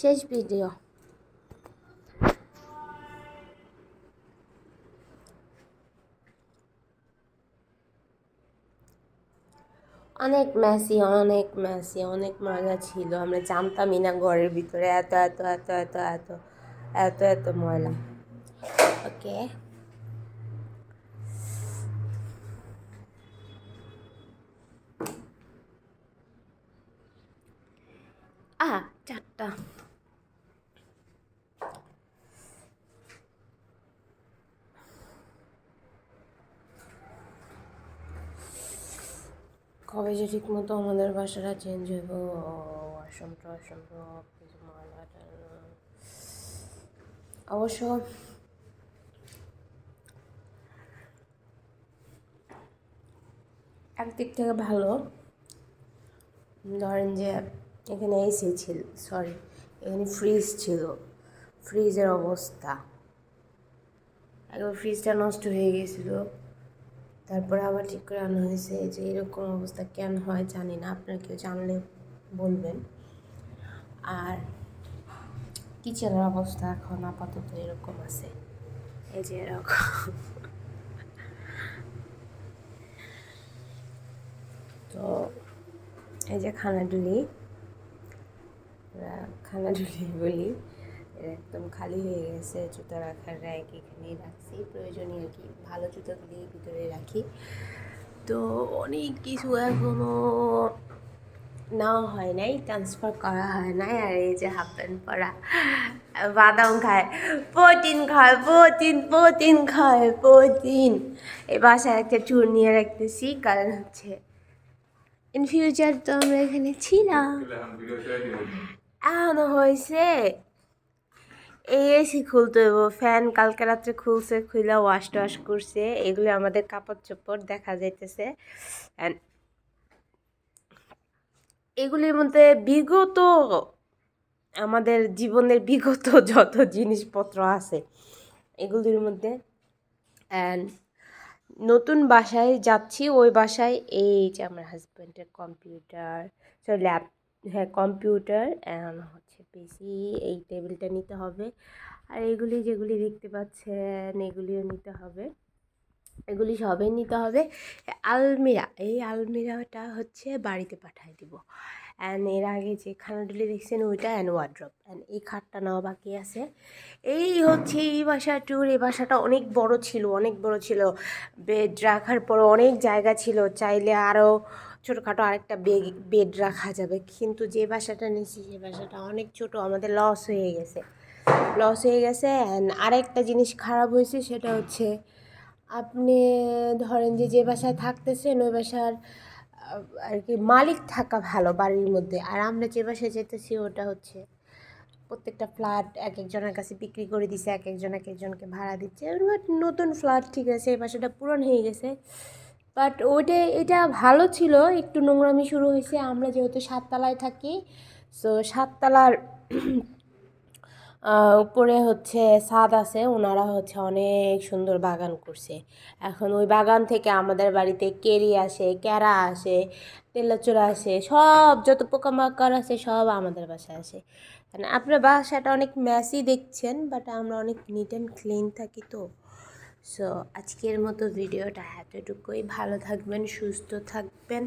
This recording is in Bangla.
শেষ ভিডিও। অনেক মেসি, অনেক মেসি, অনেক ময়লা ছিল। আমরা জানতামই না ঘরের ভিতরে এত এত এত এত এত এত এত ময়লা। ওকে, চারটা। কবে যে ঠিক মতো আমাদের বাসাটা চেঞ্জ হইব, ওয়াশরুম টশরুম সব কিছু ময়লা। অবশ্য একদিক থেকে ভালো, ধরেন যে এখানে এসি ছিল, সরি এখানে ফ্রিজ ছিল, ফ্রিজের অবস্থা একবার ফ্রিজটা নষ্ট হয়ে গেছিলো, তারপরে আবার ঠিক করে আনা হয়েছে। যে এরকম অবস্থা কেন হয় জানি না, আপনারা কেউ জানলে বলবেন। আর কিচেনের অবস্থা এখন আপাতত এরকম আছে, এই যে এরকম। তো এই যে খানাডুলি বলি, একদম খালি হয়ে গেছে। জুতা রাখার র্যাক এখানেই রাখছি, প্রয়োজনীয় আর কি ভালো জুতাগুলি ভিতরে রাখি। তো অনেক কিছু এখনও নেওয়া হয় নাই, ট্রান্সফার করা হয় নাই। আর এই যে হাফ প্যান্ট পরা, বাদাম খায়, প্রোটিন খায়, প্রোটিন খায়, প্রোটিন। এই বাসায় একটা চুর নিয়ে রাখতেছি, কারণ হচ্ছে ইন ফিউচার তো আমরা এখানে ছিলাম। এখনো হয়েছে এই এসি খুলতে হইব, ফ্যান কালকে রাত্রে খুলছে, খুলে ওয়াশ টোয়াশ করছে, এগুলো আমাদের কাপড় চোপড় দেখা যাইতেছে। অ্যান্ড এগুলির মধ্যে বিগত আমাদের জীবনের বিগত যত জিনিসপত্র আছে এগুলির মধ্যে। অ্যান্ড নতুন বাসায় যাচ্ছি, ওই বাসায় এই যে আমার হাজব্যান্ডের কম্পিউটার, হ্যাঁ কম্পিউটার, অ্যান্ড হচ্ছে পিসি, এই টেবিলটা নিতে হবে। আর এগুলি যেগুলি দেখতে পাচ্ছেন এগুলিও নিতে হবে, এগুলি সবই নিতে হবে। আলমিরা, এই আলমিরাটা হচ্ছে বাড়িতে পাঠিয়ে দিব। অ্যান্ড এর আগে যে খানাডুলি দেখছেন ওইটা, অ্যান্ড ওয়ার্ড্রপ, অ্যান্ড এই খাটটা নেওয়া বাকি আছে। এই হচ্ছে এই বাসা ট্যুর। এই বাসাটা অনেক বড় ছিল, অনেক বড় ছিল, বেড রাখার পর অনেক জায়গা ছিল, চাইলে আরও ছোটোখাটো আরেকটা বেড রাখা যাবে। কিন্তু যে বাসাটা নিয়েছি সেই বাসাটা অনেক ছোট, আমাদের লস হয়ে গেছে। অ্যান্ড আরেকটা জিনিস খারাপ হয়েছে, সেটা হচ্ছে আপনি ধরেন যে বাসায় থাকতেছেন ওই বাসার আর কি মালিক থাকা ভালো বাড়ির মধ্যে। আর আমরা যে বাসায় যেতেছি ওটা হচ্ছে প্রত্যেকটা ফ্ল্যাট এক একজনের কাছে বিক্রি করে দিছে, এক একজনকে ভাড়া দিচ্ছে। বাট নতুন ফ্ল্যাট ঠিক আছে, এই বাসাটা পুরন হয়ে গেছে। বাট এটা ভালো ছিল, একটু নোংরামি শুরু হয়েছে। আমরা যেহেতু 7 তলায় থাকি, সো 7 তলার উপরে হচ্ছে ছাদ আছে, ওনারা হচ্ছে অনেক সুন্দর বাগান করছে। এখন ওই বাগান থেকে আমাদের বাড়িতে কেরি আসে, ক্যারা আসে, তেলাচোরা আসে, সব যত পোকামাকড় আছে সব আমাদের বাসায় আসে। মানে আপনার বাসাটা অনেক মেসি দেখছেন, বাট আমরা অনেক নিট অ্যান্ড ক্লিন থাকি। তো সো আজকের মতো ভিডিওটা এতটুকুই। ভালো থাকবেন, সুস্থ থাকবেন।